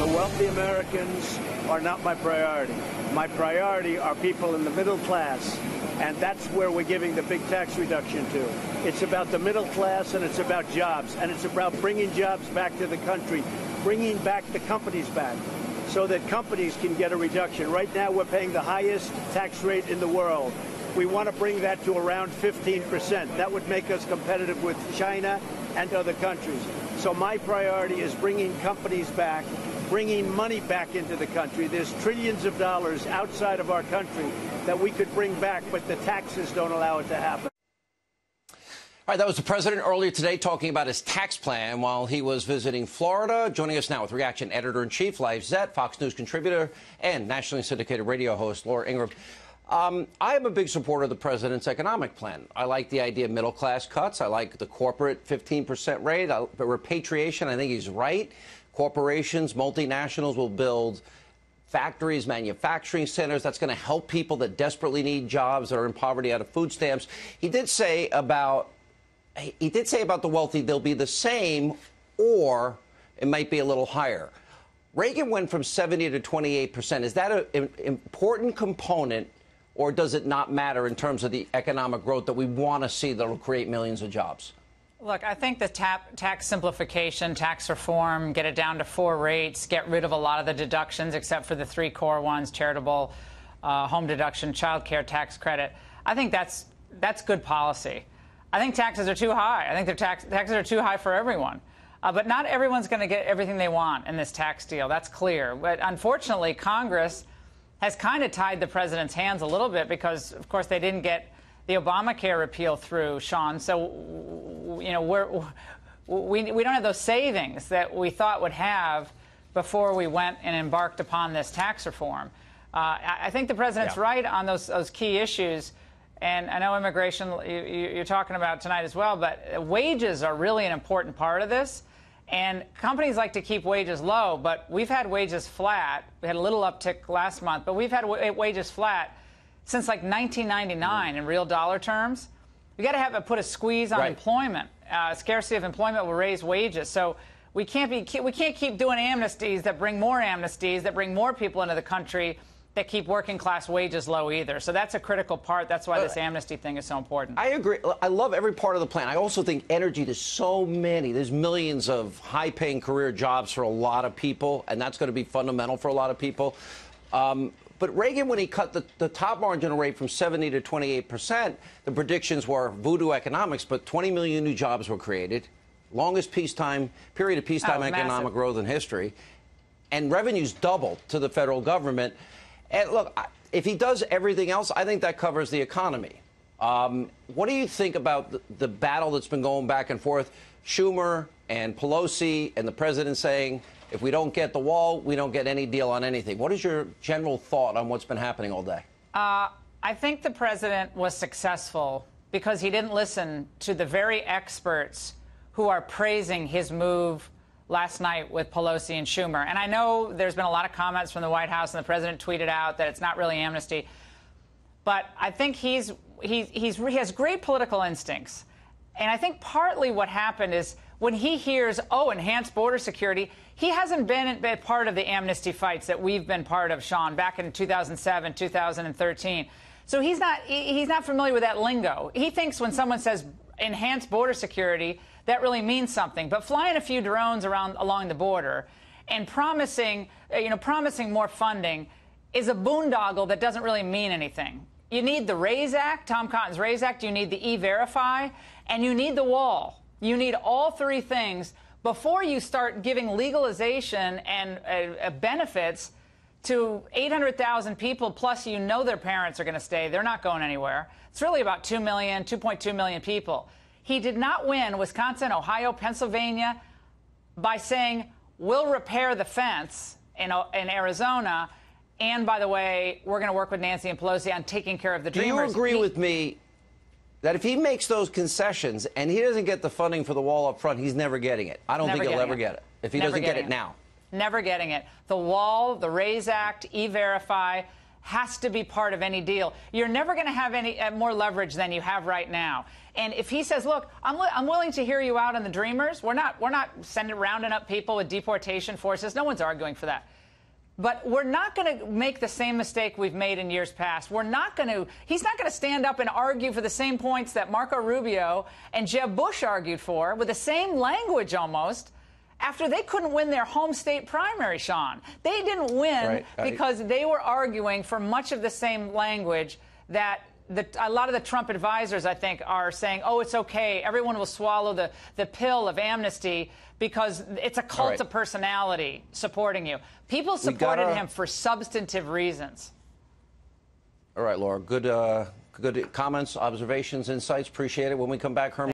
The wealthy Americans are not my priority. My priority are people in the middle class, and that's where we're giving the big tax reduction to. It's about the middle class, and it's about jobs, and it's about bringing jobs back to the country, bringing back the companies back, so that companies can get a reduction. Right now, we're paying the highest tax rate in the world. We want to bring that to around 15%. That would make us competitive with China and other countries. So my priority is bringing companies back, bringing money back into the country. There's trillions of dollars outside of our country that we could bring back, but the taxes don't allow it to happen. All right, that was the president earlier today talking about his tax plan while he was visiting Florida. Joining us now with reaction, editor-in-chief Life Zet, Fox News contributor, and nationally syndicated radio host Laura Ingraham. I am a big supporter of the president's economic plan. I like the idea of middle-class cuts. I like the corporate 15% rate. But repatriation, I think he's right. Corporations, multinationals will build factories, manufacturing centers. That's going to help people that desperately need jobs, that are in poverty, out of food stamps. He did say about the wealthy they'll be the same, or it might be a little higher. Reagan went from 70 to 28%. Is that an important component, or does it not matter in terms of the economic growth that we want to see that will create millions of jobs? Look, I think the tax simplification, tax reform, get it down to 4 rates, get rid of a lot of the deductions except for the 3 core ones, charitable, home deduction, child care tax credit. I think that's good policy. I think taxes are too high. I think taxes are too high for everyone. But not everyone's going to get everything they want in this tax deal. That's clear. But unfortunately, Congress has kind of tied the president's hands a little bit because, of course, they didn't get the Obamacare repeal through, Sean. So, you know, we don't have those savings that we thought would have before we went and embarked upon this tax reform. I think the president's right on those key issues. And I know immigration you're talking about tonight as well, but wages are really an important part of this. And companies like to keep wages low, but we've had wages flat. We had a little uptick last month, but we've had wages flat since like 1999 in real dollar terms. We got to put a squeeze on employment. Scarcity of employment will raise wages. So we can't keep doing amnesties that bring more amnesties, that bring more people into the country, that keep working class wages low either. So that's a critical part. That's why this amnesty thing is so important. I agree. I love every part of the plan. I also think energy, there's millions of high-paying career jobs for a lot of people, and that's going to be fundamental for a lot of people. But Reagan, when he cut the top marginal rate from 70 to 28%, the predictions were voodoo economics, but 20 million new jobs were created, longest period of peacetime economic growth in history, and revenues doubled to the federal government. And look, if he does everything else, I think that covers the economy. What do you think about the battle that's been going back and forth? Schumer and Pelosi and the president saying, if we don't get the wall, we don't get any deal on anything. What is your general thought on what's been happening all day? I think the president was successful because he didn't listen to the very experts who are praising his move last night with Pelosi and Schumer. And I know there's been a lot of comments from the White House, and the president tweeted out that it's not really amnesty. But I think he has great political instincts. And I think partly what happened is when he hears, enhanced border security, he hasn't been a part of the amnesty fights that we've been part of, Sean, back in 2007, 2013. So he's not familiar with that lingo. He thinks when someone says enhanced border security, that really means something. But flying a few drones along the border and promising more funding is a boondoggle that doesn't really mean anything. You need the RAISE Act, Tom Cotton's RAISE Act, you need the E-Verify, and you need the wall. You need all 3 things before you start giving legalization and benefits to 800,000 people, plus their parents are going to stay. They're not going anywhere. It's really about 2.2 million people. He did not win Wisconsin, Ohio, Pennsylvania by saying, we'll repair the fence in Arizona. And, by the way, we're going to work with Nancy and Pelosi on taking care of the Dreamers. Do you agree with me that if he makes those concessions and he doesn't get the funding for the wall up front, he's never getting it? I don't think he'll ever get it if he doesn't get it now. Never getting it. The wall, the RAISE Act, E-Verify has to be part of any deal. You're never going to have any more leverage than you have right now. And if he says, look, I'm willing to hear you out on the Dreamers, we're not rounding up people with deportation forces. No one's arguing for that. But we're not going to make the same mistake we've made in years past. He's not going to stand up and argue for the same points that Marco Rubio and Jeb Bush argued for, with the same language almost, after they couldn't win their home state primary, Sean. They didn't win because they were arguing for much of the same language that a lot of the Trump advisors, I think, are saying, oh, it's okay, everyone will swallow the pill of amnesty because it's a cult of personality supporting you. People supported him for substantive reasons. All right, Laura, good comments, observations, insights. Appreciate it. When we come back, Herman.